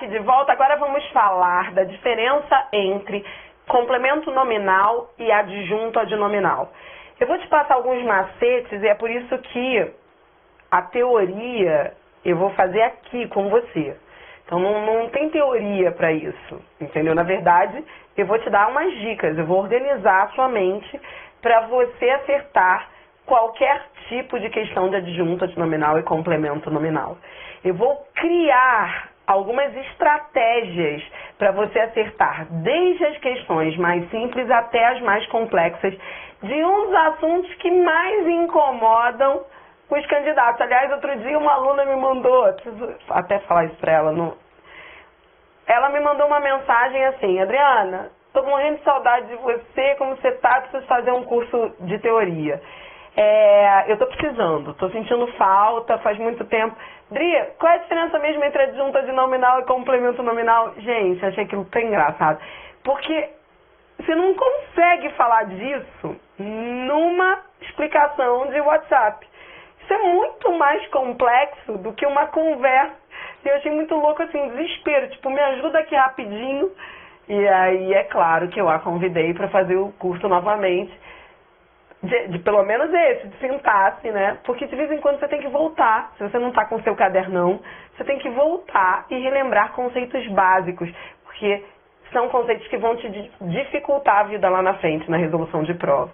aqui de volta. Agora vamos falar da diferença entre complemento nominal e adjunto adnominal. Eu vou te passar alguns macetes e é por isso que a teoria eu vou fazer aqui com você. Então não tem teoria para isso, entendeu? Na verdade, eu vou te dar umas dicas, eu vou organizar a sua mente para você acertar qualquer tipo de questão de adjunto adnominal e complemento nominal. Eu vou criar algumas estratégias para você acertar desde as questões mais simples até as mais complexas de um dos assuntos que mais incomodam os candidatos. Aliás, outro dia uma aluna me mandou, preciso até falar isso para ela, ela me mandou uma mensagem assim: Adriana, estou morrendo de saudade de você, como você está, preciso fazer um curso de teoria. Eu estou precisando, estou sentindo falta, faz muito tempo. Dri, qual é a diferença mesmo entre adjunto adnominal e complemento nominal? Gente, achei aquilo tão engraçado. Porque você não consegue falar disso numa explicação de WhatsApp. Isso é muito mais complexo do que uma conversa. E eu achei muito louco, assim, desespero. Tipo, me ajuda aqui rapidinho. E aí, é claro que eu a convidei para fazer o curso novamente. De pelo menos esse, de sintaxe, né? Porque de vez em quando você tem que voltar. Se você não está com o seu cadernão, você tem que voltar e relembrar conceitos básicos. Porque são conceitos que vão te dificultar a vida lá na frente, na resolução de prova.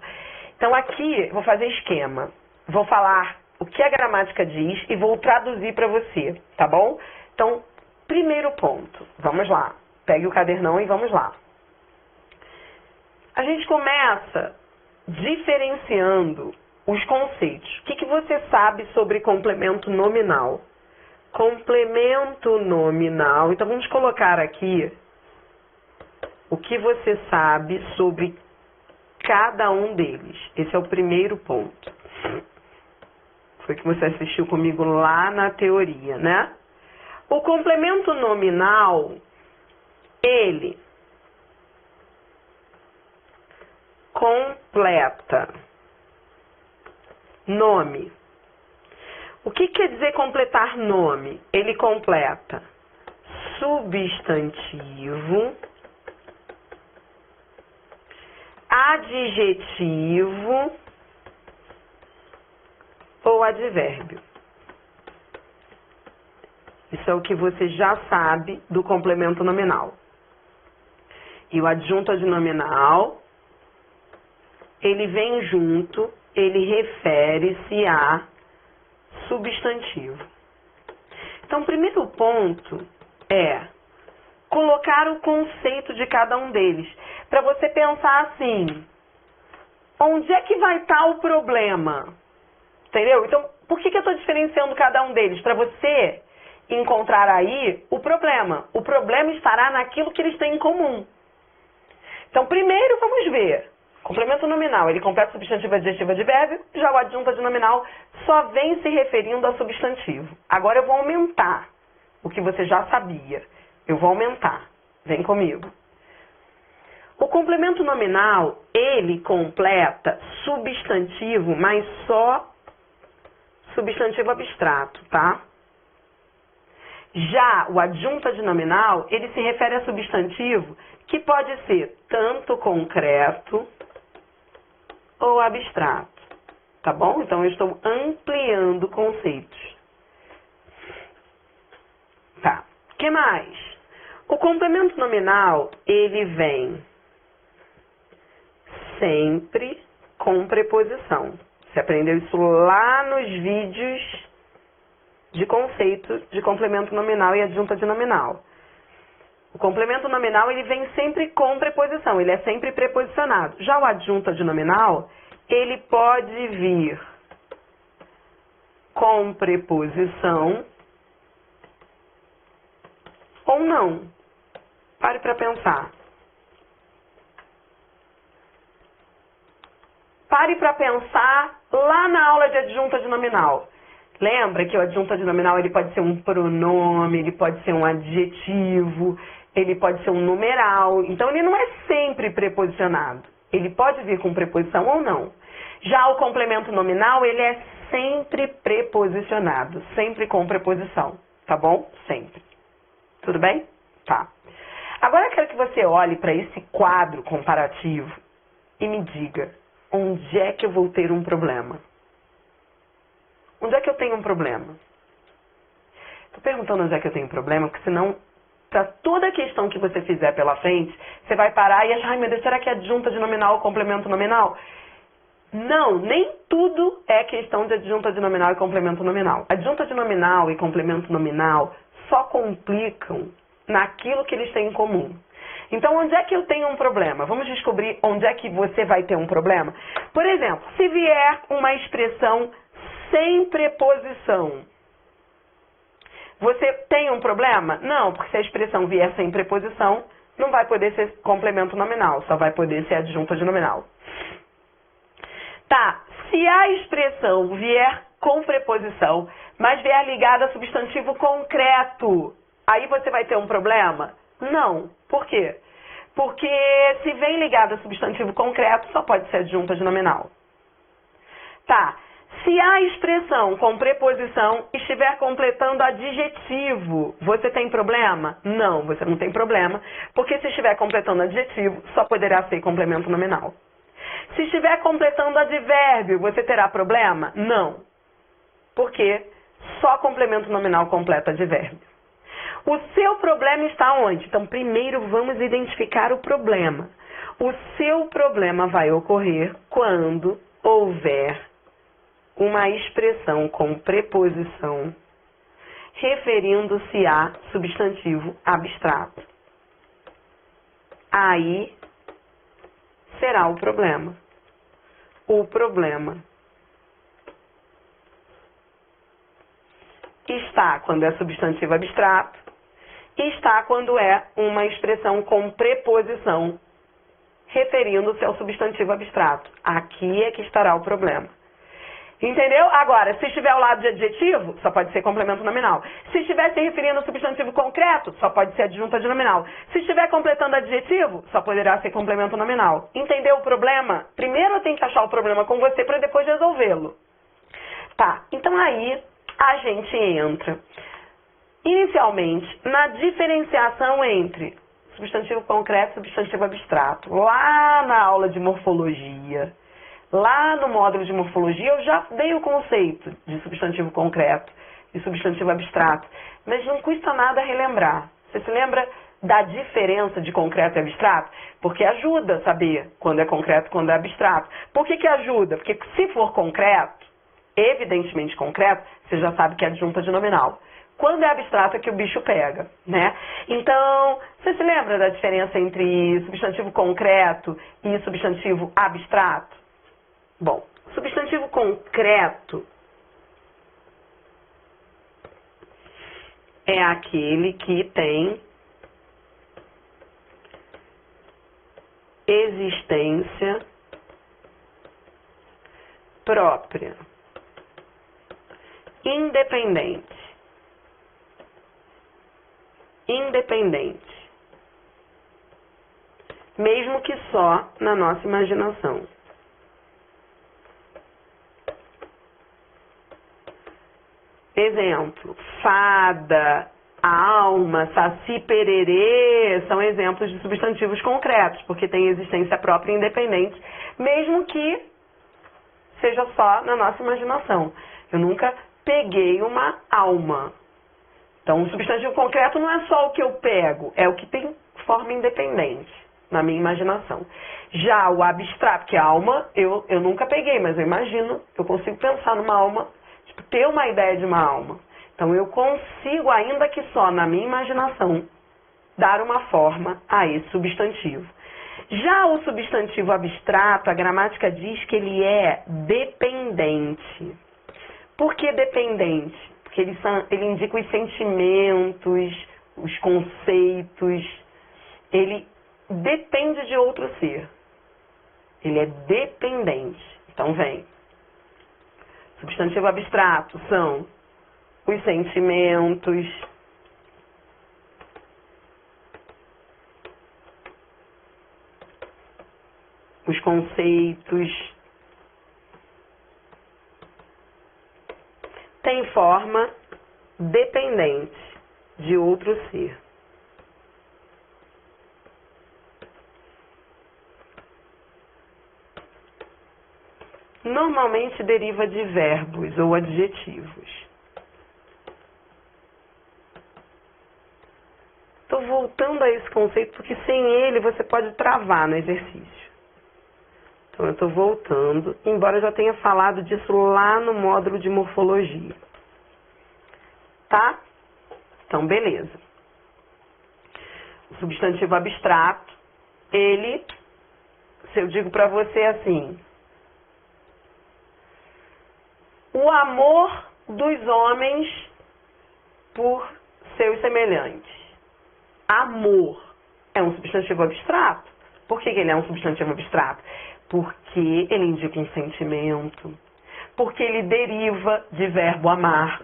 Então aqui, vou fazer esquema. Vou falar o que a gramática diz e vou traduzir para você, tá bom? Então, primeiro ponto. Vamos lá. Pegue o cadernão e vamos lá. A gente começa diferenciando os conceitos. O que você sabe sobre complemento nominal? Complemento nominal. Então, vamos colocar aqui o que você sabe sobre cada um deles. Esse é o primeiro ponto. Foi que você assistiu comigo lá na teoria, né? O complemento nominal, ele completa nome. O que quer dizer completar nome? Ele completa substantivo, adjetivo ou advérbio. Isso é o que você já sabe do complemento nominal. E o adjunto adnominal, ele vem junto, ele refere-se a substantivo. Então, o primeiro ponto é colocar o conceito de cada um deles. Para você pensar assim, onde é que vai estar o problema? Entendeu? Então, por que eu estou diferenciando cada um deles? Para você encontrar aí o problema. O problema estará naquilo que eles têm em comum. Então, primeiro vamos ver. Complemento nominal, ele completa substantivo, adjetivo, advérbio. Já o adjunto adnominal só vem se referindo a substantivo. Agora eu vou aumentar o que você já sabia. Eu vou aumentar. Vem comigo. O complemento nominal, ele completa substantivo, mas só substantivo abstrato, tá? Já o adjunto adnominal, ele se refere a substantivo que pode ser tanto concreto ou abstrato, tá bom? Então, eu estou ampliando conceitos. Tá. O que mais? O complemento nominal, ele vem sempre com preposição. Você aprendeu isso lá nos vídeos de conceito de complemento nominal e adjunto adnominal. O complemento nominal, ele vem sempre com preposição, ele é sempre preposicionado. Já o adjunto adnominal, ele pode vir com preposição ou não. Pare para pensar. Pare para pensar lá na aula de adjunto adnominal. Lembra que o adjunto adnominal, ele pode ser um pronome, ele pode ser um adjetivo, ele pode ser um numeral. Então, ele não é sempre preposicionado. Ele pode vir com preposição ou não. Já o complemento nominal, ele é sempre preposicionado, sempre com preposição. Tá bom? Sempre. Tudo bem? Tá. Agora eu quero que você olhe para esse quadro comparativo e me diga, onde é que eu vou ter um problema? Onde é que eu tenho um problema? Estou perguntando onde é que eu tenho um problema, porque senão, para toda questão que você fizer pela frente, você vai parar e achar, ai meu Deus, será que é adjunta de nominal ou complemento nominal? Não, nem tudo é questão de adjunta de nominal e complemento nominal. Adjunta de nominal e complemento nominal só complicam naquilo que eles têm em comum. Então, onde é que eu tenho um problema? Vamos descobrir onde é que você vai ter um problema? Por exemplo, se vier uma expressão sem preposição, você tem um problema? Não, porque se a expressão vier sem preposição, não vai poder ser complemento nominal, só vai poder ser adjunta de nominal. Tá, se a expressão vier com preposição, mas vier ligada a substantivo concreto, aí você vai ter um problema? Não. Por quê? Porque se vem ligada a substantivo concreto, só pode ser adjunta de nominal. Tá. Se a expressão com preposição estiver completando adjetivo, você tem problema? Não, você não tem problema, porque se estiver completando adjetivo, só poderá ser complemento nominal. Se estiver completando advérbio, você terá problema? Não, porque só complemento nominal completa advérbio. O seu problema está onde? Então, primeiro vamos identificar o problema. O seu problema vai ocorrer quando houver uma expressão com preposição referindo-se a substantivo abstrato. Aí será o problema. O problema está quando é substantivo abstrato e está quando é uma expressão com preposição referindo-se ao substantivo abstrato. Aqui é que estará o problema. Entendeu? Agora, se estiver ao lado de adjetivo, só pode ser complemento nominal. Se estiver se referindo ao substantivo concreto, só pode ser adjunta de nominal. Se estiver completando adjetivo, só poderá ser complemento nominal. Entendeu o problema? Primeiro eu tenho que achar o problema com você para depois resolvê-lo. Tá, então aí a gente entra inicialmente na diferenciação entre substantivo concreto e substantivo abstrato. Lá na aula de morfologia, lá no módulo de morfologia, eu já dei o conceito de substantivo concreto e substantivo abstrato, mas não custa nada relembrar. Você se lembra da diferença de concreto e abstrato? Porque ajuda a saber quando é concreto e quando é abstrato. Por que que ajuda? Porque se for concreto, evidentemente concreto, você já sabe que é adjunta de nominal. Quando é abstrato é que o bicho pega, né? Então, você se lembra da diferença entre substantivo concreto e substantivo abstrato? Bom, substantivo concreto é aquele que tem existência própria, independente, mesmo que só na nossa imaginação. Exemplo, fada, alma, saci pererê, são exemplos de substantivos concretos, porque têm existência própria e independente, mesmo que seja só na nossa imaginação. Eu nunca peguei uma alma. Então, o substantivo concreto não é só o que eu pego, é o que tem forma independente na minha imaginação. Já o abstrato, que é alma, eu nunca peguei, mas eu imagino, eu consigo pensar numa alma, ter uma ideia de uma alma. Então, eu consigo, ainda que só na minha imaginação, dar uma forma a esse substantivo. Já o substantivo abstrato, a gramática diz que ele é dependente. Por que dependente? Porque ele indica os sentimentos, os conceitos. Ele depende de outro ser. Ele é dependente. Então, vem. Substantivo abstrato são os sentimentos, os conceitos, tem forma dependente de outro ser. normalmente deriva de verbos ou adjetivos. Estou voltando a esse conceito porque sem ele você pode travar no exercício. Então eu estou voltando, embora eu já tenha falado disso lá no módulo de morfologia. Tá? Então, beleza. O substantivo abstrato, ele, se eu digo para você assim, o amor dos homens por seus semelhantes. Amor é um substantivo abstrato. Por que ele é um substantivo abstrato? Porque ele indica um sentimento, porque ele deriva de verbo amar,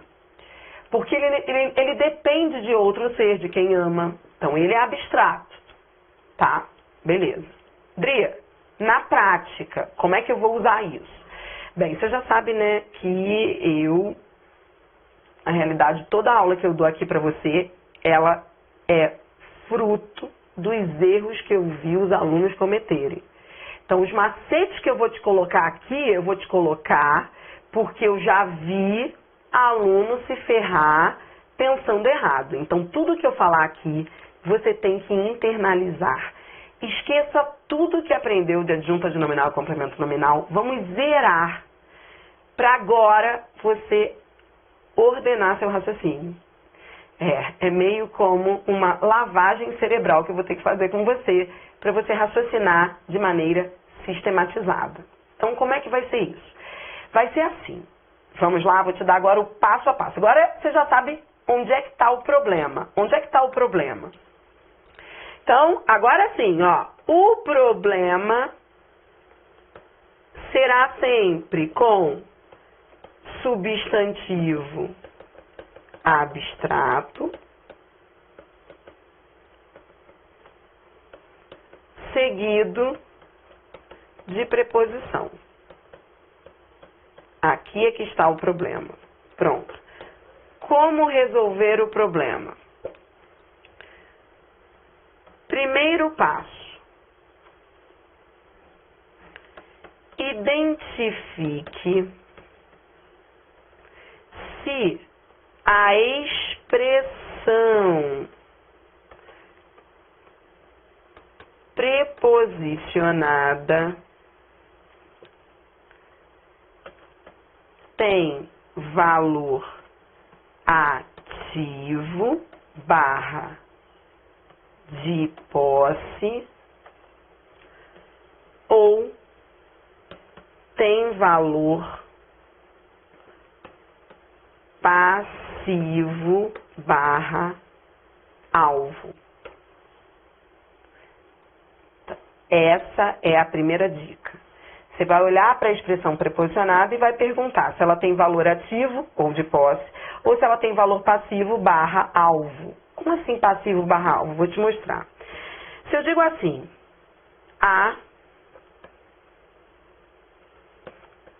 porque ele depende de outro ser, de quem ama. Então, ele é abstrato. Tá? Beleza. Dria, na prática, como é que eu vou usar isso? Bem, você já sabe, né, que na realidade, toda a aula que eu dou aqui pra você, ela é fruto dos erros que eu vi os alunos cometerem. Então, os macetes que eu vou te colocar aqui, eu vou te colocar porque eu já vi aluno se ferrar pensando errado. Então, tudo que eu falar aqui, você tem que internalizar. Esqueça tudo que aprendeu de adjunta de nominal e complemento nominal. Vamos zerar para agora você ordenar seu raciocínio. É meio como uma lavagem cerebral que eu vou ter que fazer com você para você raciocinar de maneira sistematizada. Então, como é que vai ser isso? Vai ser assim. Vamos lá, vou te dar agora o passo a passo. Agora você já sabe onde é que está o problema. Onde é que está o problema? Então, agora sim, ó. O problema será sempre com substantivo abstrato seguido de preposição. Aqui é que está o problema. Pronto. Como resolver o problema? Primeiro passo. Identifique se a expressão preposicionada tem valor ativo barra de posse ou tem valor passivo barra alvo. Essa é a primeira dica. Você vai olhar para a expressão preposicionada e vai perguntar se ela tem valor ativo ou de posse ou se ela tem valor passivo barra alvo. Como assim passivo barra alvo? Vou te mostrar. Se eu digo assim, a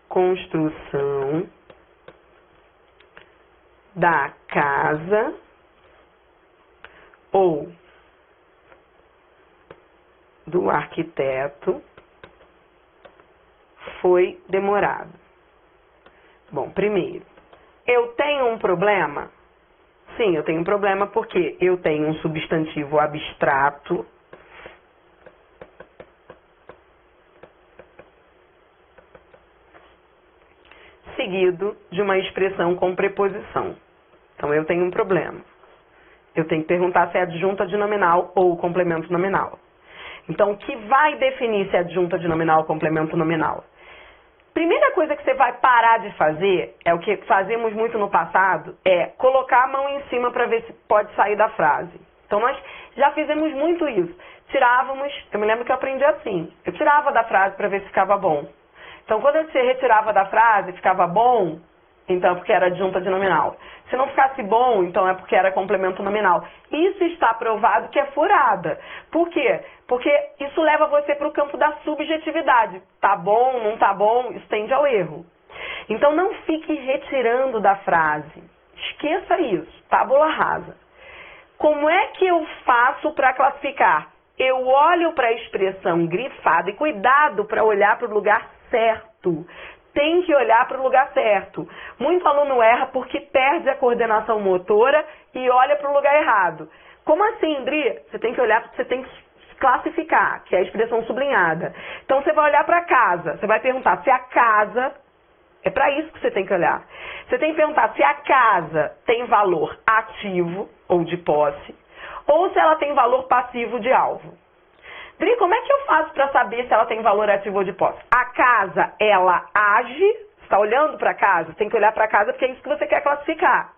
construção da casa ou do arquiteto foi demorado. Bom, primeiro, eu tenho um problema? Sim, eu tenho um problema porque eu tenho um substantivo abstrato seguido de uma expressão com preposição. Então, eu tenho um problema. Eu tenho que perguntar se é adjunta de nominal ou complemento nominal. Então, o que vai definir se é adjunta de nominal ou complemento nominal? Primeira coisa que você vai parar de fazer, é o que fazemos muito no passado, é colocar a mão em cima para ver se pode sair da frase. Então, nós já fizemos muito isso. Tirávamos, eu me lembro que eu aprendi assim, eu tirava da frase para ver se ficava bom. Então, quando você retirava da frase, ficava bom, então é porque era adjunta de nominal. Se não ficasse bom, então é porque era complemento nominal. Isso está provado que é furada. Por quê? Porque isso leva você para o campo da subjetividade. Tá bom, não tá bom, isso tende ao erro. Então não fique retirando da frase. Esqueça isso, tábula rasa. Como é que eu faço para classificar? Eu olho para a expressão grifada e cuidado para olhar para o lugar certo. tem que olhar para o lugar certo. Muito aluno erra porque perde a coordenação motora e olha para o lugar errado. Como assim, Dri? Você tem que olhar, você tem que classificar, que é a expressão sublinhada. Então você vai olhar para a casa, você vai perguntar se a casa, é para isso que você tem que olhar. Você tem que perguntar se a casa tem valor ativo ou de posse, ou se ela tem valor passivo de alvo. Dri, como é que eu faço para saber se ela tem valor ativo ou de posse? A casa, ela age, você está olhando para a casa, tem que olhar para a casa porque é isso que você quer classificar.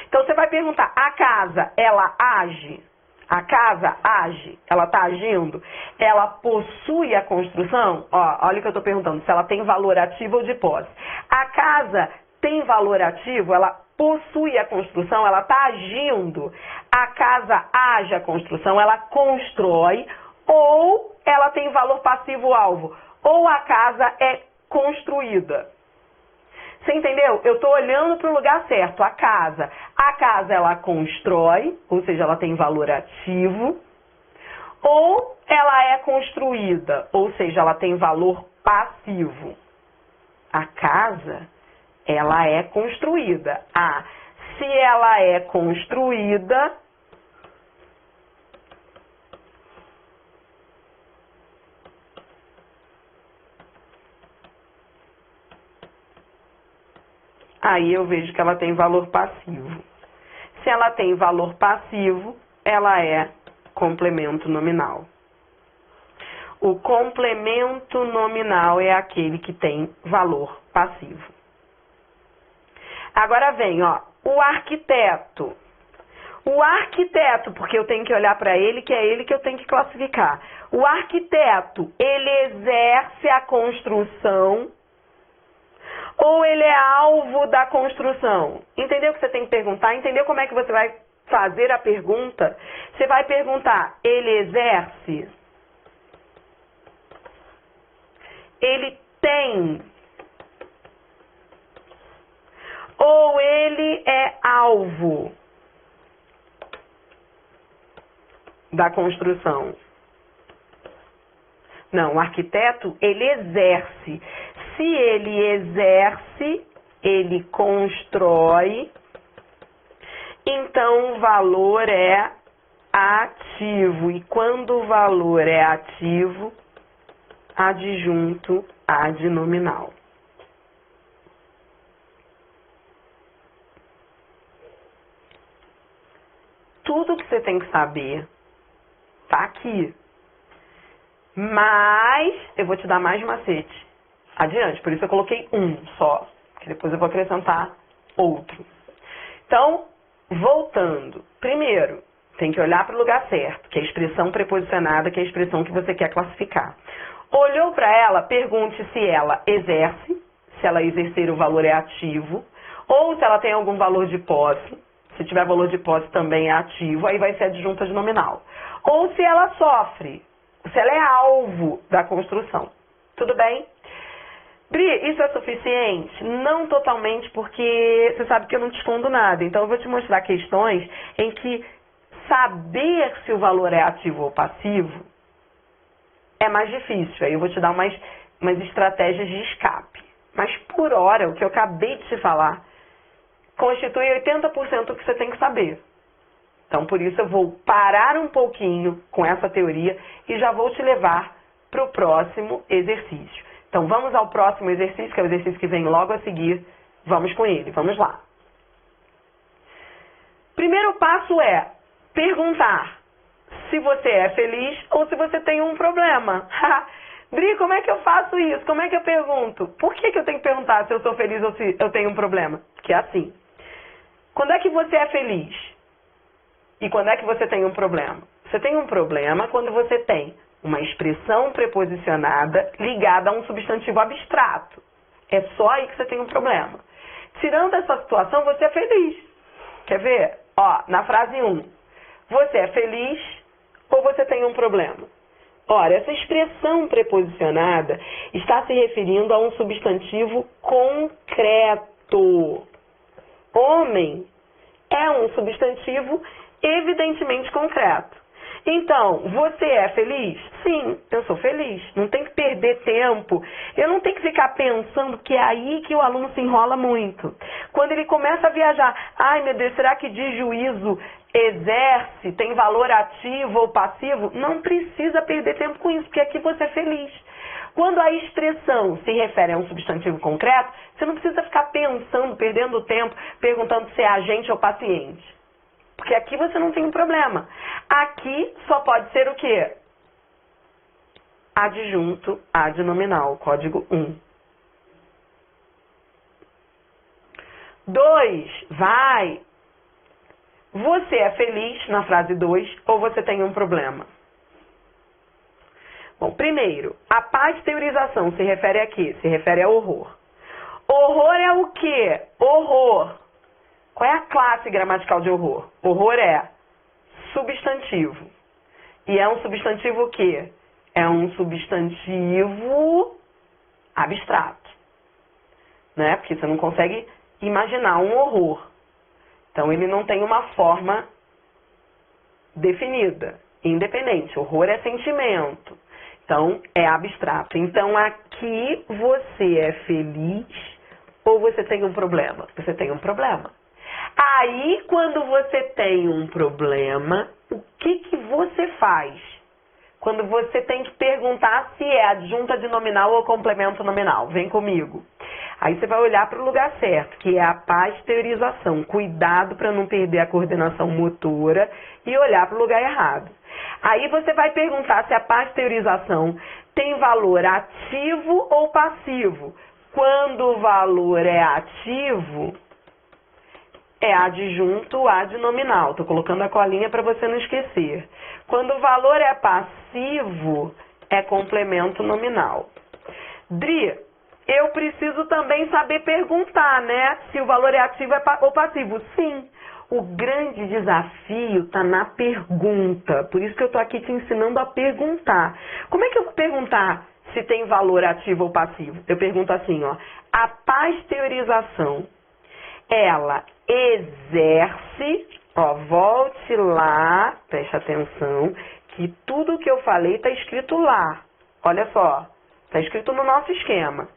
Então você vai perguntar, a casa, ela age? A casa age? Ela está agindo? Ela possui a construção? Ó, olha o que eu estou perguntando, se ela tem valor ativo ou de posse. A casa tem valor ativo? Ela possui a construção? Ela está agindo? A casa age a construção? Ela constrói? Ou ela tem valor passivo-alvo? Ou a casa é construída? Você entendeu? Eu estou olhando para o lugar certo, a casa. A casa, ela constrói, ou seja, ela tem valor ativo. Ou ela é construída, ou seja, ela tem valor passivo. A casa, ela é construída. Ah, se ela é construída, aí eu vejo que ela tem valor passivo. Se ela tem valor passivo, ela é complemento nominal. O complemento nominal é aquele que tem valor passivo. Agora vem, ó, o arquiteto. O arquiteto, porque eu tenho que olhar para ele, que é ele que eu tenho que classificar. O arquiteto, ele exerce a construção ou ele é alvo da construção? Entendeu o que você tem que perguntar? Entendeu como é que você vai fazer a pergunta? Você vai perguntar, ele exerce? Ele tem? Ou ele é alvo da construção? Não, o arquiteto, ele exerce. Se ele exerce, ele constrói, então o valor é ativo. E quando o valor é ativo, adjunto ad nominal. Tudo que você tem que saber está aqui. Mas eu vou te dar mais macete adiante, por isso eu coloquei um só, que depois eu vou acrescentar outro. Então, voltando. Primeiro, tem que olhar para o lugar certo, que é a expressão preposicionada, que é a expressão que você quer classificar. Olhou para ela, pergunte se ela exerce, se ela exercer o valor é ativo, ou se ela tem algum valor de posse. Se tiver valor de posse também é ativo, aí vai ser adjunta de nominal. Ou se ela sofre, se ela é alvo da construção. Tudo bem? Bri, isso é suficiente? Não totalmente, porque você sabe que eu não te escondo nada. Então eu vou te mostrar questões em que saber se o valor é ativo ou passivo é mais difícil. Aí eu vou te dar umas estratégias de escape. Mas por hora, o que eu acabei de te falar constitui 80% do que você tem que saber. Então, por isso eu vou parar um pouquinho com essa teoria e já vou te levar para o próximo exercício. Então, vamos ao próximo exercício, que é o exercício que vem logo a seguir. Vamos com ele, vamos lá. Primeiro passo é perguntar se você é feliz ou se você tem um problema. Dri, como é que eu faço isso? Como é que eu pergunto? Por que eu tenho que perguntar se eu sou feliz ou se eu tenho um problema? Porque é assim. Quando é que você é feliz? E quando é que você tem um problema? Você tem um problema quando você tem uma expressão preposicionada ligada a um substantivo abstrato. É só aí que você tem um problema. Tirando essa situação, você é feliz. Quer ver? Ó, na frase 1. Você é feliz ou você tem um problema? Ora, essa expressão preposicionada está se referindo a um substantivo concreto. Homem é um substantivo evidentemente concreto. Então, você é feliz? Sim, eu sou feliz. Não tem que perder tempo. Eu não tenho que ficar pensando, que é aí que o aluno se enrola muito. Quando ele começa a viajar, ai meu Deus, será que de juízo exerce, tem valor ativo ou passivo? Não precisa perder tempo com isso, porque aqui você é feliz. Quando a expressão se refere a um substantivo concreto, você não precisa ficar pensando, perdendo tempo, perguntando se é agente ou paciente. Porque aqui você não tem um problema. Aqui só pode ser o quê? Adjunto adnominal, código 1. 2, vai. Você é feliz, na frase 2, ou você tem um problema? Bom, primeiro, a pasteurização se refere a quê? Se refere a horror. Horror é o quê? Horror. Qual é a classe gramatical de horror? Horror é substantivo. E é um substantivo o quê? É um substantivo abstrato. Né? Porque você não consegue imaginar um horror. Então, ele não tem uma forma definida, independente. Horror é sentimento. Então, é abstrato. Então, aqui você é feliz ou você tem um problema? Você tem um problema. Aí, quando você tem um problema, o que você faz? Quando você tem que perguntar se é adjunto adnominal ou complemento nominal. Vem comigo. Aí você vai olhar para o lugar certo, que é a pasteurização. Cuidado para não perder a coordenação motora e olhar para o lugar errado. Aí você vai perguntar se a pasteurização tem valor ativo ou passivo. Quando o valor é ativo, é adjunto adnominal. Estou colocando a colinha para você não esquecer. Quando o valor é passivo, é complemento nominal. Dri, eu preciso também saber perguntar, né? Se o valor é ativo ou passivo. Sim. O grande desafio está na pergunta. Por isso que eu estou aqui te ensinando a perguntar. Como é que eu vou perguntar se tem valor ativo ou passivo? Eu pergunto assim, ó. A pasteurização, ela exerce, ó, volte lá, preste atenção, que tudo que eu falei está escrito lá. Olha só, está escrito no nosso esquema.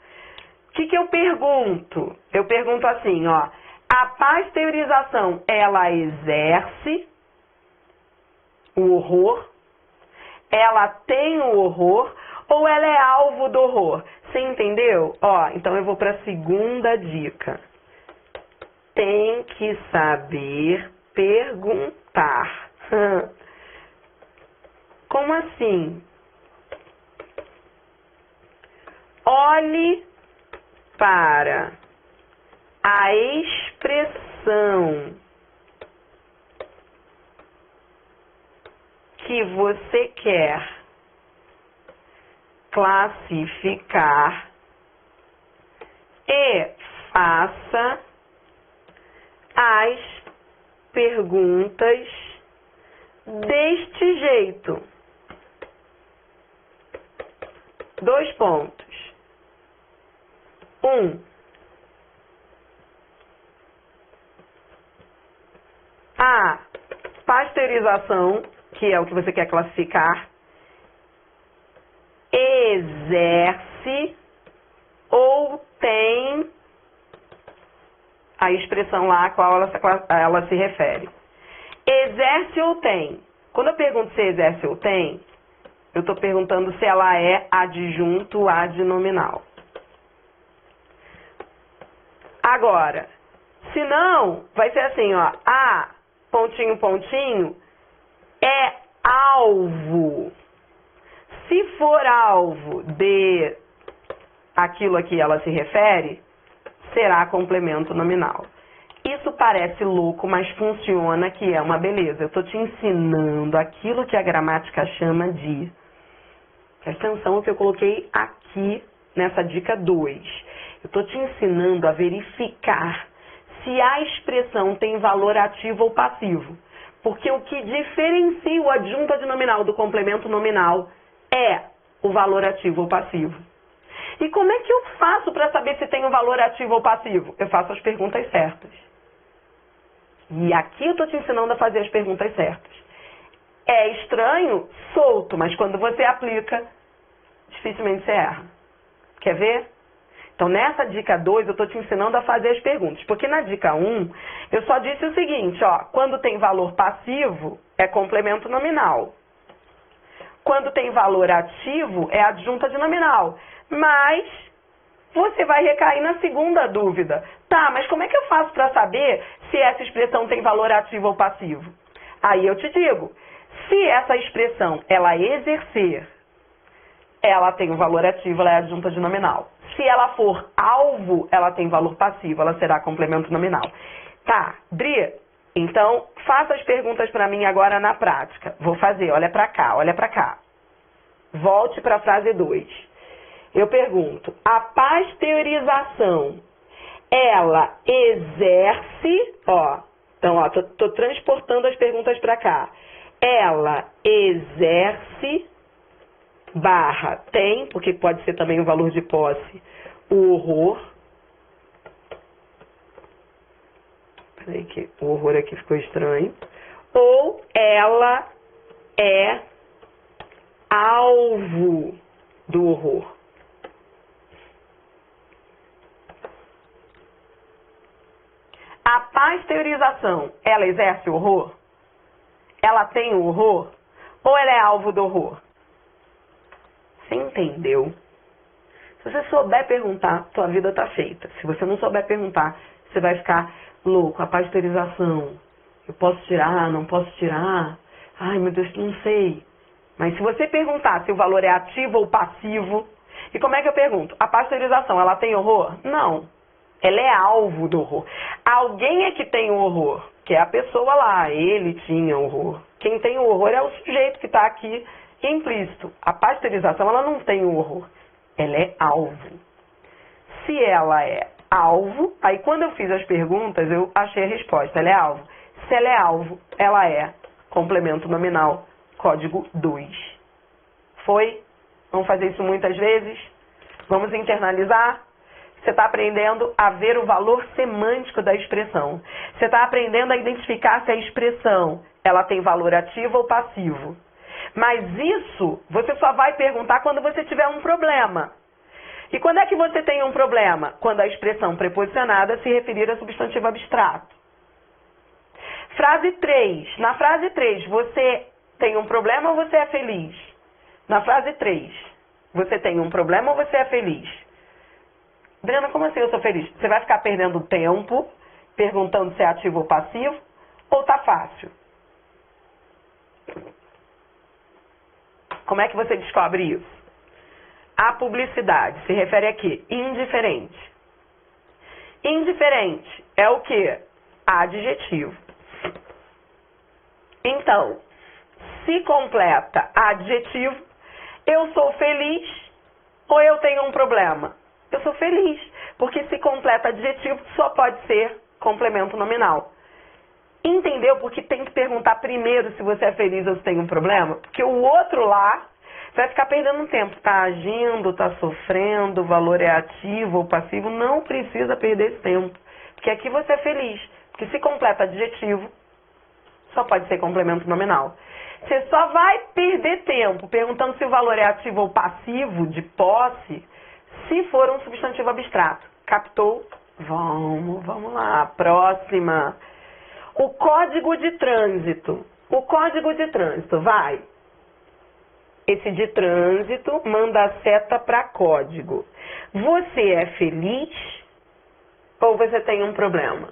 O que eu pergunto? Eu pergunto assim, ó, a pasteurização, ela exerce o horror? Ela tem o horror ou ela é alvo do horror? Você entendeu? Ó, então eu vou para a segunda dica. Tem que saber perguntar. Como assim? Olhe para a expressão que você quer classificar e faça as perguntas deste jeito. 2 pontos. 1. A pasteurização, que é o que você quer classificar, exerce ou tem a expressão lá a qual ela se refere. Exerce ou tem? Quando eu pergunto se exerce ou tem, eu estou perguntando se ela é adjunto adnominal. Agora, se não, vai ser assim, ó, a, pontinho, pontinho, é alvo. Se for alvo de aquilo a que ela se refere, será complemento nominal. Isso parece louco, mas funciona, que é uma beleza. Eu estou te ensinando aquilo que a gramática chama de... Presta atenção no que eu coloquei aqui nessa dica 2. Eu estou te ensinando a verificar se a expressão tem valor ativo ou passivo. Porque o que diferencia o adjunto adnominal do complemento nominal é o valor ativo ou passivo. E como é que eu faço para saber se tem um valor ativo ou passivo? Eu faço as perguntas certas. E aqui eu estou te ensinando a fazer as perguntas certas. É estranho, solto, mas quando você aplica, dificilmente você erra. Quer ver? Então, nessa dica 2, eu estou te ensinando a fazer as perguntas. Porque na dica 1, eu só disse o seguinte, ó, quando tem valor passivo, é complemento nominal. Quando tem valor ativo, é adjunta de nominal. Mas você vai recair na segunda dúvida. Tá, mas como é que eu faço para saber se essa expressão tem valor ativo ou passivo? Aí eu te digo, se essa expressão, ela exercer, ela tem um valor ativo, ela é adjunta de nominal. Se ela for alvo, ela tem valor passivo, ela será complemento nominal. Tá, Dri, então faça as perguntas para mim agora na prática. Vou fazer, olha para cá, olha para cá. Volte para a frase 2. Eu pergunto, a pasteurização, ela exerce, ó, então, ó, tô transportando as perguntas para cá. Ela exerce, barra, tem, porque pode ser também o valor de posse, o horror. Peraí que o horror aqui ficou estranho. Ou ela é alvo do horror. A pasteurização, ela exerce o horror? Ela tem o horror? Ou ela é alvo do horror? Você entendeu? Se você souber perguntar, sua vida está feita. Se você não souber perguntar, você vai ficar louco. A pasteurização, eu posso tirar, não posso tirar? Ai, meu Deus, não sei. Mas se você perguntar se o valor é ativo ou passivo, e como é que eu pergunto? A pasteurização, ela tem horror? Não. Ela é alvo do horror. Alguém é que tem o horror, que é a pessoa lá, ele tinha horror. Quem tem o horror é o sujeito que está aqui implícito. A pasteurização, ela não tem o horror. Ela é alvo. Se ela é alvo, aí quando eu fiz as perguntas, eu achei a resposta. Ela é alvo. Se ela é alvo, ela é complemento nominal, código 2. Foi? Vamos fazer isso muitas vezes? Vamos internalizar? Você está aprendendo a ver o valor semântico da expressão. Você está aprendendo a identificar se a expressão ela tem valor ativo ou passivo. Mas isso você só vai perguntar quando você tiver um problema. E quando é que você tem um problema? Quando a expressão preposicionada se referir a substantivo abstrato. Frase 3. Na frase 3, você tem um problema ou você é feliz? Na frase 3, você tem um problema ou você é feliz? Brena, como assim eu sou feliz? Você vai ficar perdendo tempo perguntando se é ativo ou passivo? Ou tá fácil? Como é que você descobre isso? A publicidade se refere a quê? Indiferente. Indiferente é o quê? Adjetivo. Então, se completa adjetivo, eu sou feliz ou eu tenho um problema? Eu sou feliz, porque se completa adjetivo só pode ser complemento nominal. Entendeu? Porque tem que perguntar primeiro se você é feliz ou se tem um problema, porque o outro lá vai ficar perdendo tempo. Está agindo, está sofrendo, o valor é ativo ou passivo, não precisa perder esse tempo, porque aqui você é feliz, porque se completa adjetivo, só pode ser complemento nominal. Você só vai perder tempo perguntando se o valor é ativo ou passivo de posse, se for um substantivo abstrato. Captou? Vamos lá. Próxima. O código de trânsito. O código de trânsito, vai. Esse de trânsito manda a seta para código. Você é feliz ou você tem um problema?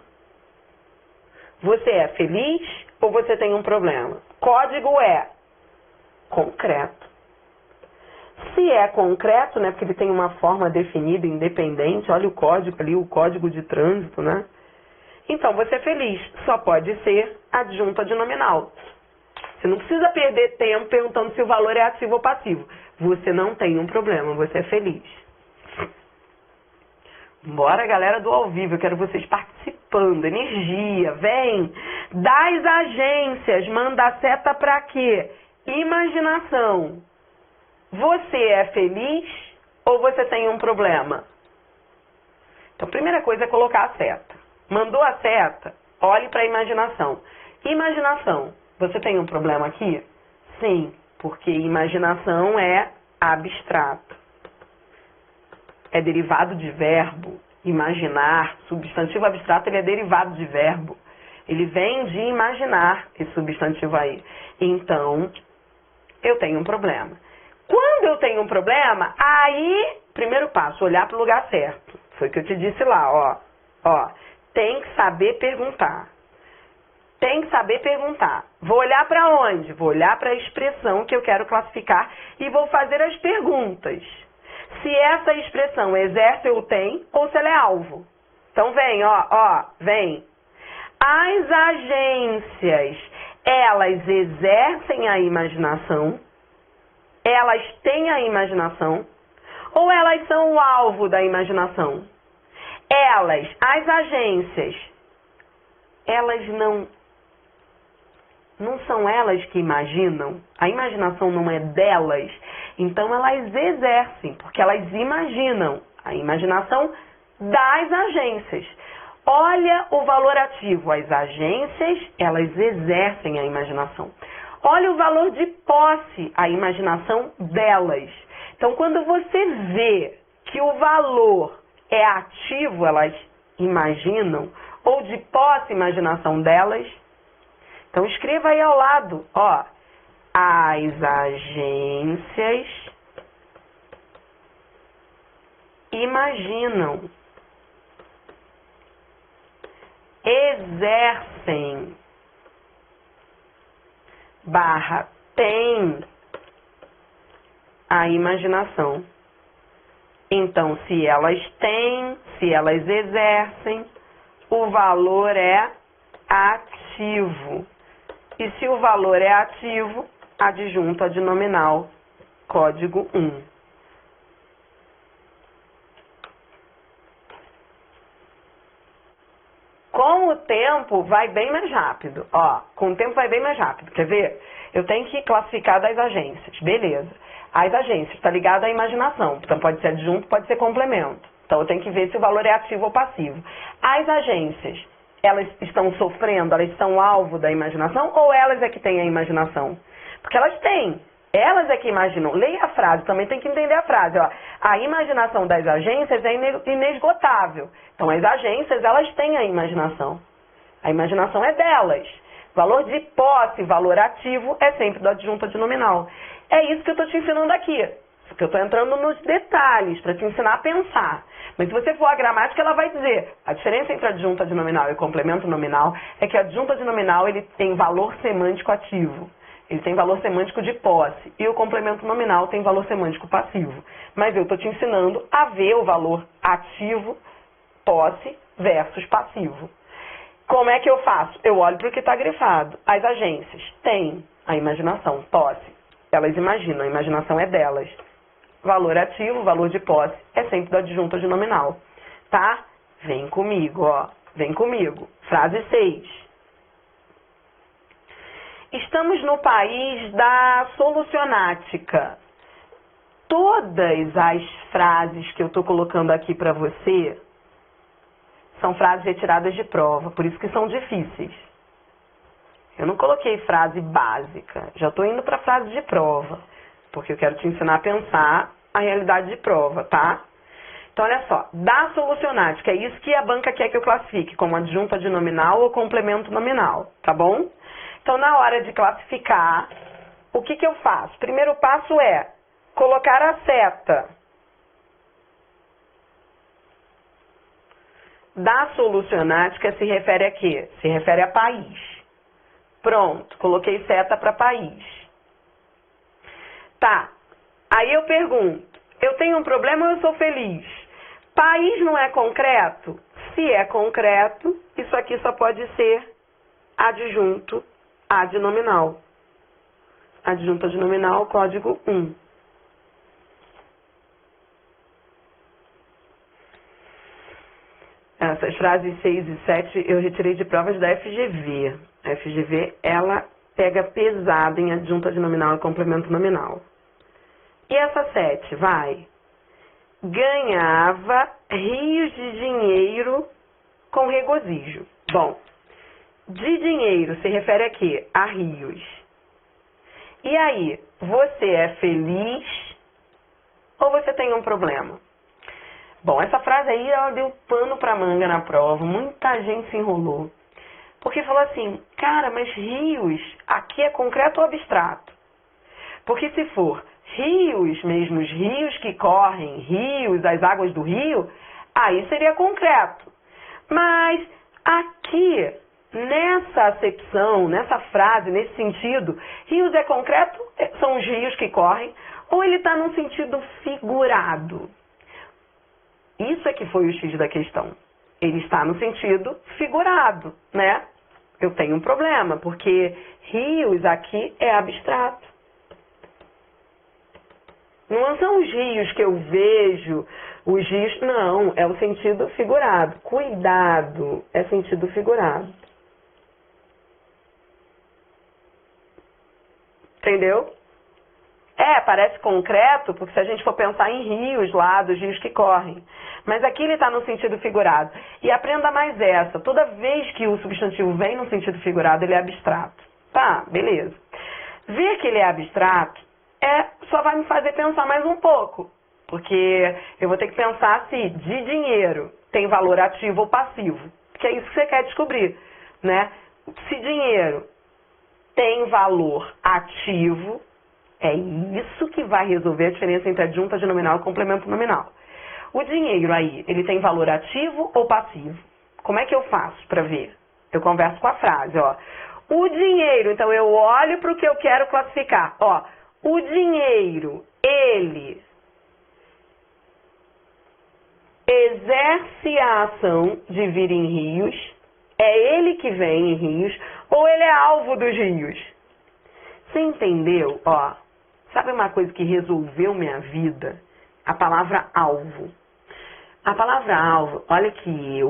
Você é feliz ou você tem um problema? Código é concreto. Se é concreto, né, porque ele tem uma forma definida, independente, olha o código ali, o código de trânsito, né? Então, você é feliz. Só pode ser adjunta de nominal. Você não precisa perder tempo perguntando se o valor é ativo ou passivo. Você não tem um problema, você é feliz. Bora, galera do ao vivo, eu quero vocês participando. Energia, vem. Das agências, manda a seta pra quê? Imaginação. Você é feliz ou você tem um problema? Então, a primeira coisa é colocar a seta. Mandou a seta, olhe para a imaginação. Imaginação, você tem um problema aqui? Sim, porque imaginação é abstrato. É derivado de verbo. Imaginar, substantivo abstrato, ele é derivado de verbo. Ele vem de imaginar, esse substantivo aí. Então, eu tenho um problema. Quando eu tenho um problema, aí, primeiro passo, olhar para o lugar certo. Foi o que eu te disse lá, ó. Tem que saber perguntar. Tem que saber perguntar. Vou olhar para onde? Vou olhar para a expressão que eu quero classificar e vou fazer as perguntas. Se essa expressão exerce ou tem, ou se ela é alvo. Então vem, vem. As agências, elas exercem a imaginação? Elas têm a imaginação? Ou elas são o alvo da imaginação? As agências, elas não são elas que imaginam, a imaginação não é delas, então elas exercem, porque elas imaginam, a imaginação das agências. Olha o valor ativo, as agências, elas exercem a imaginação. Olha o valor de posse, a imaginação delas. Então, quando você vê que o valor é ativo, elas imaginam, ou de posse, imaginação delas, então escreva aí ao lado, as agências imaginam, exercem, tem a imaginação. Então, se elas têm, se elas exercem, o valor é ativo. E se o valor é ativo, adjunto adnominal, código 1. Com o tempo, vai bem mais rápido. Com o tempo vai bem mais rápido. Quer ver? Eu tenho que classificar das agências. Beleza. As agências está ligada à imaginação. Então, pode ser adjunto, pode ser complemento. Então, eu tenho que ver se o valor é ativo ou passivo. As agências, elas estão sofrendo, elas são alvo da imaginação ou elas é que têm a imaginação? Porque elas têm. Elas é que imaginam. Leia a frase, também tem que entender a frase. A imaginação das agências é inesgotável. Então, as agências, elas têm a imaginação. A imaginação é delas. Valor de posse, valor ativo, é sempre do adjunto adnominal. É isso que eu estou te ensinando aqui. Porque eu estou entrando nos detalhes para te ensinar a pensar. Mas se você for a gramática, ela vai dizer a diferença entre adjunto adnominal e complemento nominal é que adjunto adnominal ele tem valor semântico ativo. Ele tem valor semântico de posse. E o complemento nominal tem valor semântico passivo. Mas eu estou te ensinando a ver o valor ativo, posse, versus passivo. Como é que eu faço? Eu olho para o que está grifado. As agências têm a imaginação, posse. Elas imaginam, a imaginação é delas. Valor ativo, valor de posse, é sempre do adjunto adnominal. Tá? Vem comigo, Vem comigo. Frase 6. Estamos no país da solucionática. Todas as frases que eu estou colocando aqui para você são frases retiradas de prova, por isso que são difíceis. Eu não coloquei frase básica, já estou indo para frase de prova, porque eu quero te ensinar a pensar a realidade de prova, tá? Então, olha só, da solucionática, é isso que a banca quer que eu classifique, como adjunto adnominal ou complemento nominal, tá bom? Então, na hora de classificar, o que eu faço? Primeiro passo é colocar a seta da solucionática se refere a quê? Se refere a país. Pronto, coloquei seta para país. Tá, aí eu pergunto, eu tenho um problema ou eu sou feliz? País não é concreto? Se é concreto, isso aqui só pode ser adjunto adnominal. Adjunto adnominal, código 1. Essas frases 6 e 7 eu retirei de provas da FGV. A FGV, ela pega pesado em adjunto adnominal e complemento nominal. E essa 7, vai. Ganhava rios de dinheiro com regozijo. Bom, de dinheiro se refere a quê? A rios. E aí, você é feliz ou você tem um problema? Bom, essa frase aí, ela deu pano pra manga na prova, muita gente se enrolou. Porque falou assim, cara, mas rios, aqui é concreto ou abstrato? Porque se for rios mesmo, os rios que correm, rios, as águas do rio, aí seria concreto. Mas aqui, nessa acepção, nessa frase, nesse sentido, rios é concreto, são os rios que correm, ou ele está num sentido figurado? Isso é que foi o X da questão. Ele está no sentido figurado, né? Eu tenho um problema, porque rios aqui é abstrato. Não são os rios que eu vejo, os rios... Não, é o sentido figurado. Cuidado, é sentido figurado. Entendeu? Parece concreto, porque se a gente for pensar em rios lá, dos rios que correm. Mas aqui ele está no sentido figurado. E aprenda mais essa. Toda vez que o substantivo vem no sentido figurado, ele é abstrato. Tá, beleza. Ver que ele é abstrato só vai me fazer pensar mais um pouco. Porque eu vou ter que pensar se de dinheiro tem valor ativo ou passivo. Porque é isso que você quer descobrir, né? Se dinheiro tem valor ativo, é isso que vai resolver a diferença entre adjunta de nominal e complemento nominal. O dinheiro aí, ele tem valor ativo ou passivo? Como é que eu faço para ver? Eu converso com a frase, ó. O dinheiro, então eu olho para o que eu quero classificar. Ó, o dinheiro, ele exerce a ação de vir em rios, é ele que vem em rios, ou ele é alvo dos rios? Você entendeu? Ó, sabe uma coisa que resolveu minha vida? A palavra alvo. A palavra alvo, olha que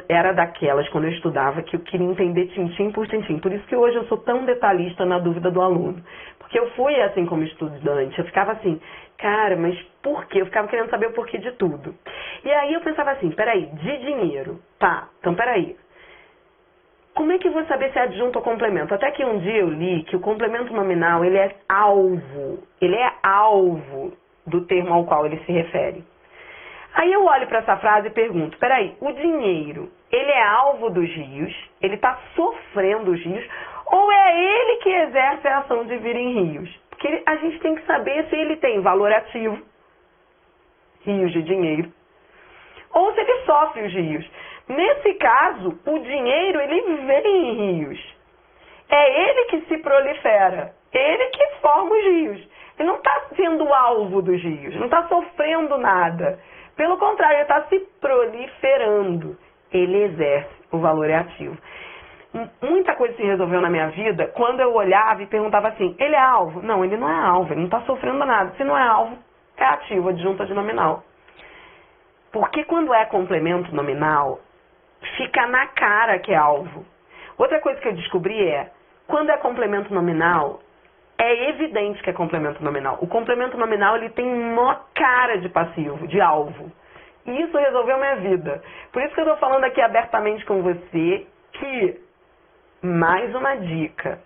era daquelas, quando eu estudava, que eu queria entender tintim por tintim. Por isso que hoje eu sou tão detalhista na dúvida do aluno. Porque eu fui assim como estudante, eu ficava assim, cara, mas por quê? Eu ficava querendo saber o porquê de tudo. E aí eu pensava assim, peraí, de dinheiro, tá, então peraí. Como é que eu vou saber se é adjunto ou complemento? Até que um dia eu li que o complemento nominal, ele é alvo do termo ao qual ele se refere. Aí eu olho para essa frase e pergunto, peraí, o dinheiro, ele é alvo dos rios, ele está sofrendo os rios, ou é ele que exerce a ação de vir em rios? Porque a gente tem que saber se ele tem valor ativo, rios de dinheiro, ou se ele sofre os rios. Nesse caso, o dinheiro, ele vem em rios. É ele que se prolifera, ele que forma os rios. Ele não está sendo alvo dos rios, não está sofrendo nada. Pelo contrário, ele está se proliferando. Ele exerce, o valor é ativo. Muita coisa se resolveu na minha vida quando eu olhava e perguntava assim, ele é alvo? Não, ele não é alvo, ele não está sofrendo nada. Se não é alvo, é ativo, adjunta de nominal. Porque quando é complemento nominal, fica na cara que é alvo. Outra coisa que eu descobri quando é complemento nominal, é evidente que é complemento nominal. O complemento nominal, ele tem uma cara de passivo, de alvo. E isso resolveu minha vida. Por isso que eu estou falando aqui abertamente com você que, mais uma dica,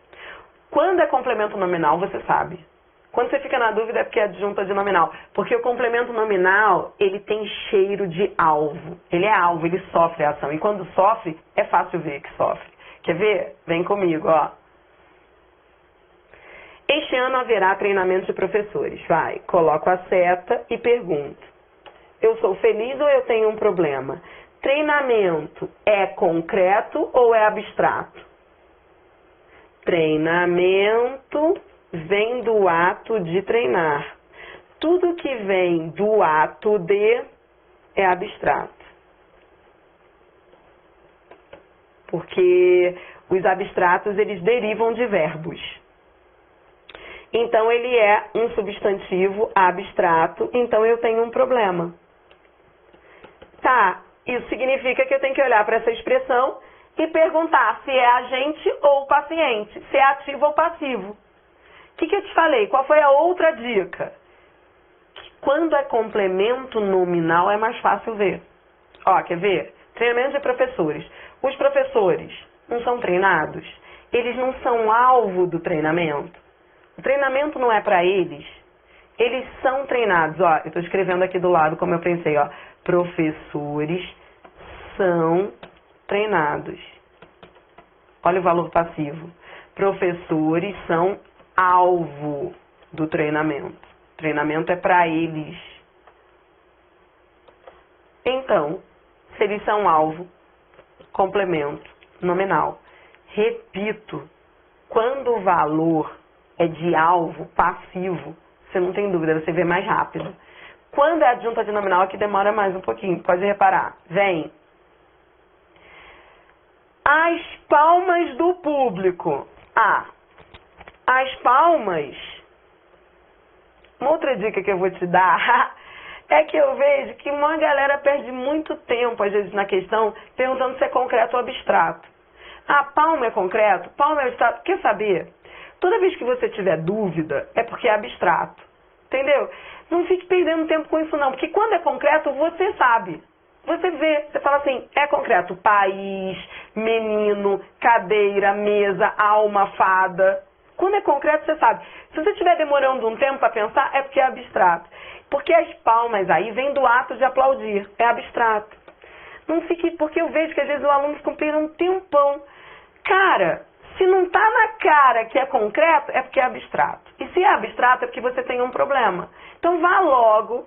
quando é complemento nominal, você sabe. Quando você fica na dúvida é porque é adjunta de nominal. Porque o complemento nominal, ele tem cheiro de alvo. Ele é alvo, ele sofre a ação. E quando sofre, é fácil ver que sofre. Quer ver? Vem comigo, ó. Este ano haverá treinamento de professores. Vai, coloco a seta e pergunto. Eu sou feliz ou eu tenho um problema? Treinamento é concreto ou é abstrato? Treinamento vem do ato de treinar. Tudo que vem do ato de é abstrato. Porque os abstratos, eles derivam de verbos. Então, ele é um substantivo abstrato, então eu tenho um problema. Tá, isso significa que eu tenho que olhar para essa expressão e perguntar se é agente ou paciente, se é ativo ou passivo. O que eu te falei? Qual foi a outra dica? Que quando é complemento nominal é mais fácil ver. Ó, quer ver? Treinamento de professores. Os professores não são treinados? Eles não são alvo do treinamento? O treinamento não é para eles. Eles são treinados. Ó, eu estou escrevendo aqui do lado como eu pensei. Ó, professores são treinados. Olha o valor passivo. Professores são alvo do treinamento. O treinamento é para eles. Então, se eles são alvo, complemento, nominal. Repito, quando o valor é de alvo, passivo, você não tem dúvida, você vê mais rápido. Quando é adjunta de nominal, aqui demora mais um pouquinho, pode reparar. Vem. As palmas do público. As palmas. Uma outra dica que eu vou te dar é que eu vejo que uma galera perde muito tempo, às vezes, na questão, perguntando se é concreto ou abstrato. Palma é concreto? Palma é abstrato? Quer saber? Toda vez que você tiver dúvida, é porque é abstrato. Entendeu? Não fique perdendo tempo com isso, não. Porque quando é concreto, você sabe. Você vê, você fala assim, é concreto. País, menino, cadeira, mesa, alma, fada. Quando é concreto, você sabe. Se você estiver demorando um tempo para pensar, é porque é abstrato. Porque as palmas aí vêm do ato de aplaudir. É abstrato. Não fique, porque eu vejo que às vezes o aluno fica perdendo um tempão. Cara, se não está na cara que é concreto, é porque é abstrato. E se é abstrato, é porque você tem um problema. Então vá logo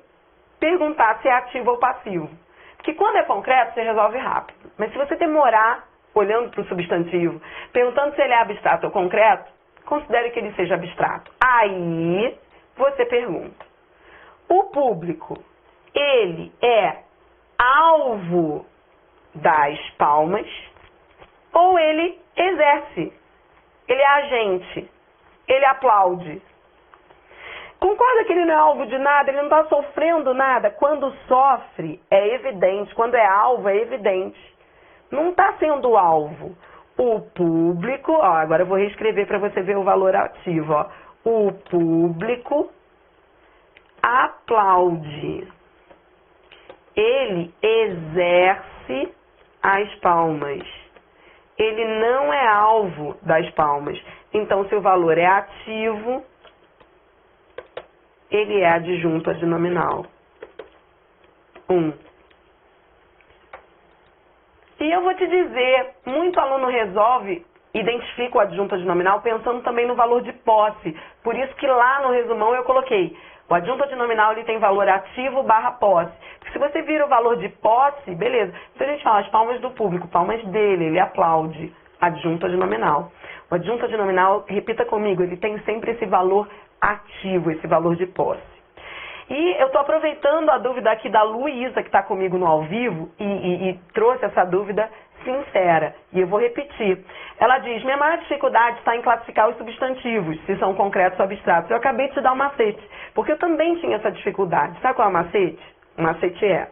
perguntar se é ativo ou passivo. Porque quando é concreto, você resolve rápido. Mas se você demorar olhando para o substantivo, perguntando se ele é abstrato ou concreto, considere que ele seja abstrato. Aí você pergunta: o público, ele é alvo das palmas ou ele exerce? Ele é agente, ele aplaude. Concorda que ele não é alvo de nada, ele não está sofrendo nada? Quando sofre, é evidente. Quando é alvo, é evidente. Não está sendo alvo. O público, ó, agora eu vou reescrever para você ver o valor ativo. Ó. O público aplaude. Ele exerce as palmas. Ele não é alvo das palmas. Então, se o valor é ativo, ele é adjunto adnominal. 1. E eu vou te dizer, muito aluno resolve, identifica o adjunto adnominal pensando também no valor de posse. Por isso que lá no resumão eu coloquei, o adjunto adnominal ele tem valor ativo barra posse. Porque se você vira o valor de posse, beleza. Então a gente fala as palmas do público, palmas dele, ele aplaude. Adjunto adnominal. O adjunto adnominal, repita comigo, ele tem sempre esse valor ativo, esse valor de posse. E eu estou aproveitando a dúvida aqui da Luísa, que está comigo no ao vivo, e trouxe essa dúvida sincera. E eu vou repetir. Ela diz, minha maior dificuldade está em classificar os substantivos, se são concretos ou abstratos. Eu acabei de te dar um macete, porque eu também tinha essa dificuldade. Sabe qual é o macete? O macete é...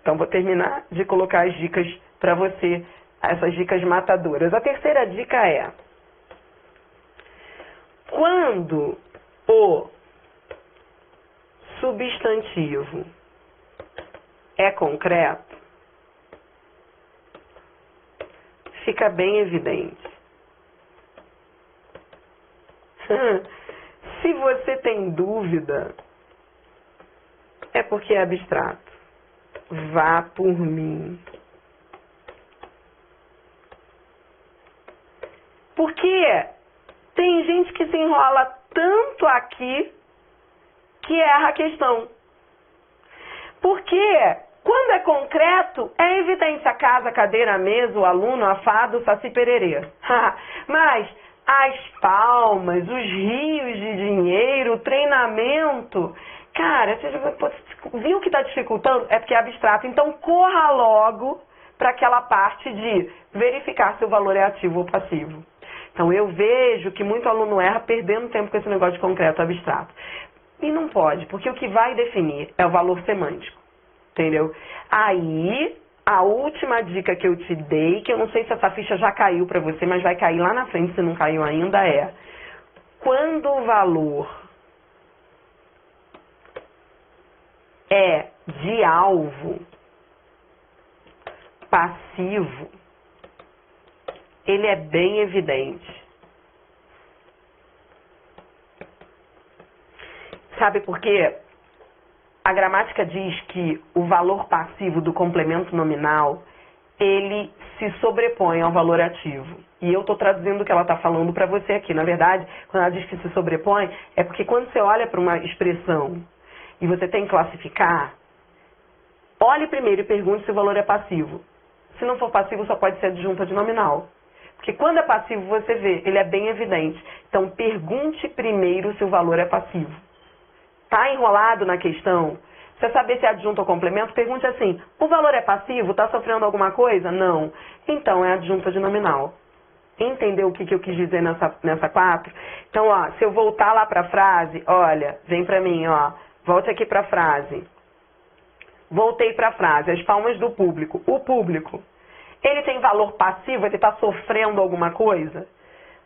Então, vou terminar de colocar as dicas para você, essas dicas matadoras. A terceira dica é... Quando o substantivo é concreto, fica bem evidente. Se você tem dúvida, é porque é abstrato. Vá por mim. Porque tem gente que se enrola tanto aqui que erra a questão. Porque quando é concreto, é evidente a casa, a cadeira, a mesa, o aluno, a fada, o saci pererê. Mas as palmas, os rios de dinheiro, o treinamento... Cara, você viu que está dificultando? É porque é abstrato. Então, corra logo para aquela parte de verificar se o valor é ativo ou passivo. Então, eu vejo que muito aluno erra perdendo tempo com esse negócio de concreto abstrato. E não pode, porque o que vai definir é o valor semântico. Entendeu? Aí, a última dica que eu te dei, que eu não sei se essa ficha já caiu para você, mas vai cair lá na frente se não caiu ainda, é... Quando o valor é de alvo passivo, ele é bem evidente. Sabe por quê? A gramática diz que o valor passivo do complemento nominal, ele se sobrepõe ao valor ativo. E eu estou traduzindo o que ela está falando para você aqui. Na verdade, quando ela diz que se sobrepõe, é porque quando você olha para uma expressão e você tem que classificar, olhe primeiro e pergunte se o valor é passivo. Se não for passivo, só pode ser adjunta de nominal. Porque quando é passivo, você vê, ele é bem evidente. Então, pergunte primeiro se o valor é passivo. Está enrolado na questão? Você saber se é adjunto ou complemento, pergunte assim, o valor é passivo? Está sofrendo alguma coisa? Não. Então, é adjunta de nominal. Entendeu o que eu quis dizer nessa 4? Então, ó, se eu voltar lá para a frase, olha, vem para mim, ó, volte aqui para a frase. Voltei para a frase, as palmas do público. O público, ele tem valor passivo? Ele está sofrendo alguma coisa?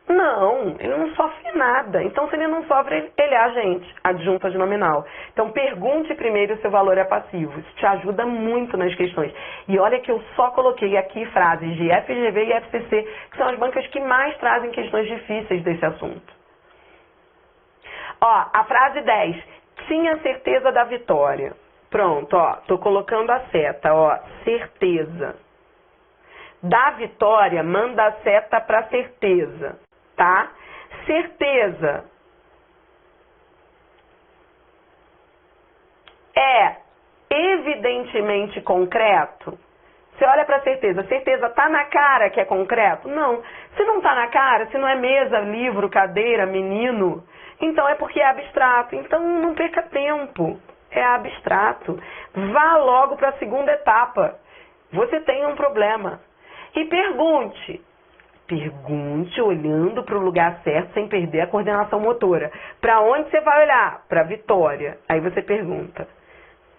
Não, ele não sofre nada. Então, se ele não sofre, ele é agente, adjunta de nominal. Então, pergunte primeiro se o valor é passivo. Isso te ajuda muito nas questões. E olha que eu só coloquei aqui frases de FGV e FCC, que são as bancas que mais trazem questões difíceis desse assunto. Ó, a frase 10. Tinha certeza da vitória. Pronto, ó, tô colocando a seta, ó, certeza. Da vitória, manda a seta para certeza, tá? Certeza é evidentemente concreto? Você olha para certeza, certeza tá na cara que é concreto? Não. Se não tá na cara, se não é mesa, livro, cadeira, menino, então é porque é abstrato. Então não perca tempo. É abstrato. Vá logo para a segunda etapa. Você tem um problema. E pergunte. Pergunte olhando para o lugar certo, sem perder a coordenação motora. Para onde você vai olhar? Para a vitória. Aí você pergunta.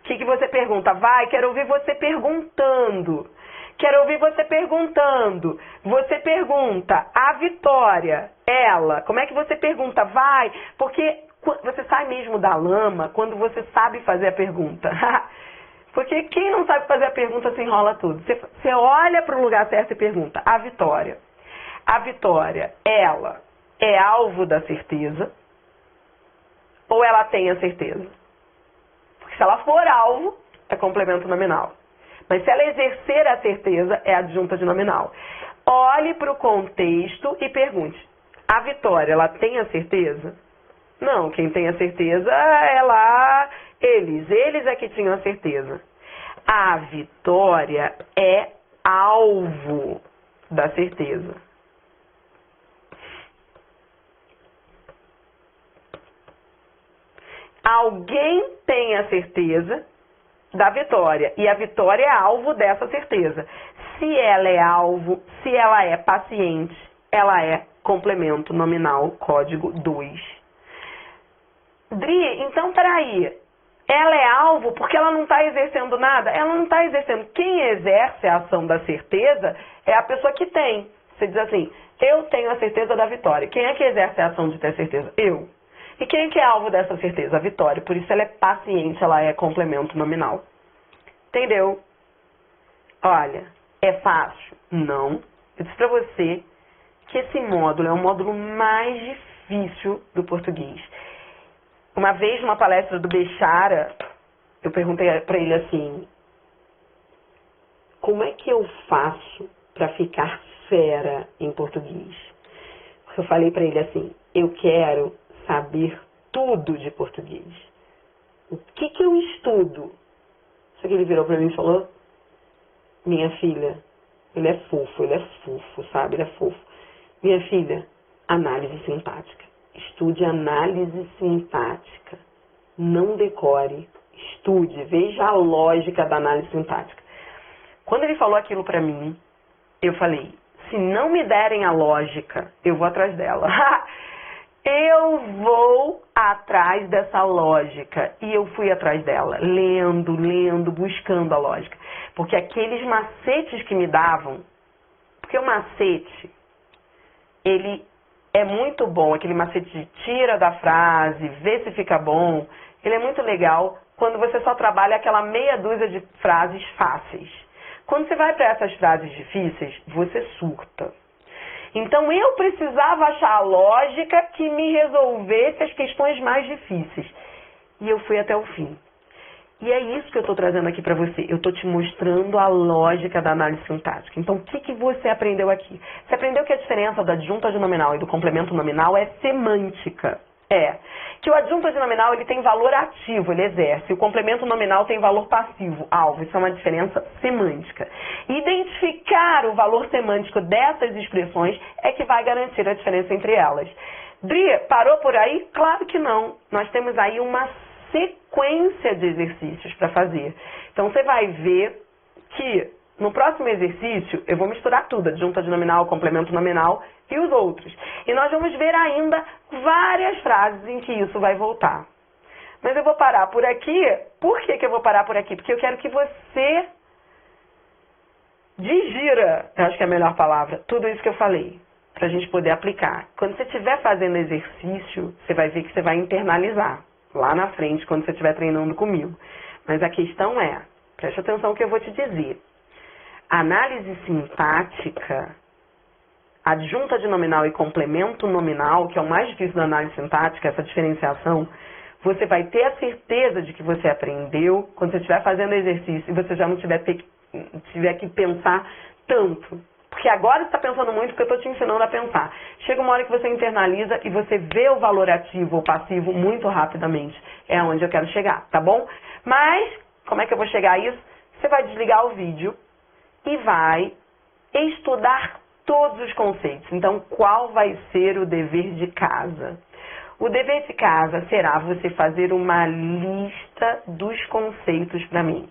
O que você pergunta? Vai, quero ouvir você perguntando. Quero ouvir você perguntando. Você pergunta, a vitória, ela. Como é que você pergunta? Vai, porque você sai mesmo da lama quando você sabe fazer a pergunta. Porque quem não sabe fazer a pergunta se enrola tudo. Você olha para o lugar certo e pergunta, a vitória. A vitória, ela é alvo da certeza ou ela tem a certeza? Porque se ela for alvo, é complemento nominal. Mas se ela exercer a certeza, é adjunta de nominal. Olhe para o contexto e pergunte, a vitória, ela tem a certeza? Não, quem tem a certeza é lá eles. Eles é que tinham a certeza. A vitória é alvo da certeza. Alguém tem a certeza da vitória. E a vitória é alvo dessa certeza. Se ela é alvo, se ela é paciente, ela é complemento nominal, código 2. Dri, então peraí, ela é alvo porque ela não está exercendo nada? Ela não está exercendo. Quem exerce a ação da certeza é a pessoa que tem. Você diz assim, eu tenho a certeza da vitória. Quem é que exerce a ação de ter certeza? Eu. E quem é que é alvo dessa certeza? A vitória. Por isso ela é paciente, ela é complemento nominal. Entendeu? Olha, é fácil? Não. Eu disse para você que esse módulo é o módulo mais difícil do português. Uma vez, numa palestra do Bechara, eu perguntei para ele assim, como é que eu faço para ficar fera em português? Eu falei para ele assim, eu quero saber tudo de português. O que eu estudo? Só que ele virou para mim e falou, minha filha, ele é fofo, sabe? Ele é fofo. Minha filha, análise sintática. Estude análise sintática. Não decore. Estude. Veja a lógica da análise sintática. Quando ele falou aquilo pra mim, eu falei, se não me derem a lógica, eu vou atrás dela. Eu vou atrás dessa lógica. E eu fui atrás dela. Lendo, buscando a lógica. Porque aqueles macetes que me davam, porque o macete, ele é muito bom, aquele macete de tira da frase, vê se fica bom. Ele é muito legal quando você só trabalha aquela meia dúzia de frases fáceis. Quando você vai para essas frases difíceis, você surta. Então eu precisava achar a lógica que me resolvesse as questões mais difíceis. e eu fui até o fim. E é isso que eu estou trazendo aqui para você. Eu estou te mostrando a lógica da análise sintática. Então, o que você aprendeu aqui? Você aprendeu que a diferença do adjunto adnominal e do complemento nominal é semântica. Que o adjunto adnominal ele tem valor ativo, ele exerce. O complemento nominal tem valor passivo, alvo. Isso é uma diferença semântica. Identificar o valor semântico dessas expressões é que vai garantir a diferença entre elas. Bri, parou por aí? Claro que não. Nós temos aí uma sequência de exercícios para fazer. Então, você vai ver que no próximo exercício eu vou misturar tudo, adjunto adnominal, complemento nominal e os outros. E nós vamos ver ainda várias frases em que isso vai voltar. Mas eu vou parar por aqui. Por que eu vou parar por aqui? Porque eu quero que você digira, eu acho que é a melhor palavra, tudo isso que eu falei, para a gente poder aplicar. Quando você estiver fazendo exercício, você vai ver que você vai internalizar lá na frente, quando você estiver treinando comigo. Mas a questão é, preste atenção no que eu vou te dizer. Análise sintática, adjunto adnominal e complemento nominal, que é o mais difícil da análise sintática, essa diferenciação, você vai ter a certeza de que você aprendeu quando você estiver fazendo exercício e você já não tiver que pensar tanto. Porque agora você está pensando muito porque eu estou te ensinando a pensar. Chega uma hora que você internaliza e você vê o valor ativo ou passivo muito rapidamente. É onde eu quero chegar, tá bom? Mas, como é que eu vou chegar a isso? Você vai desligar o vídeo e vai estudar todos os conceitos. Então, qual vai ser o dever de casa? O dever de casa será você fazer uma lista dos conceitos para mim.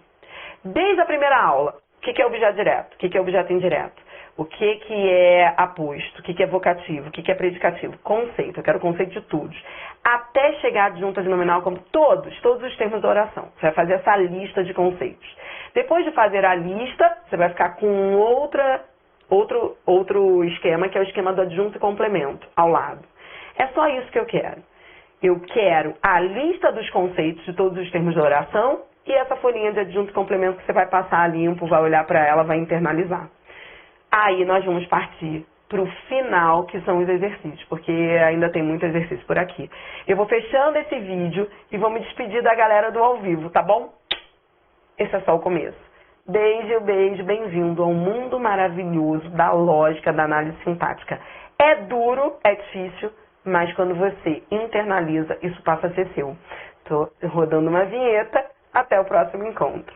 Desde a primeira aula, o que é objeto direto? O que é objeto indireto? O que é aposto? O que é vocativo? O que é predicativo? Conceito. Eu quero conceito de todos. Até chegar a adjunto adnominal como todos os termos da oração. Você vai fazer essa lista de conceitos. Depois de fazer a lista, você vai ficar com outro esquema, que é o esquema do adjunto e complemento, ao lado. É só isso que eu quero. Eu quero a lista dos conceitos de todos os termos da oração e essa folhinha de adjunto e complemento que você vai passar limpo, vai olhar para ela, vai internalizar. Aí nós vamos partir para o final, que são os exercícios, porque ainda tem muito exercício por aqui. Eu vou fechando esse vídeo e vou me despedir da galera do ao vivo, tá bom? Esse é só o começo. Beijo, bem-vindo ao mundo maravilhoso da lógica, da análise sintática. É duro, é difícil, mas quando você internaliza, isso passa a ser seu. Tô rodando uma vinheta, até o próximo encontro.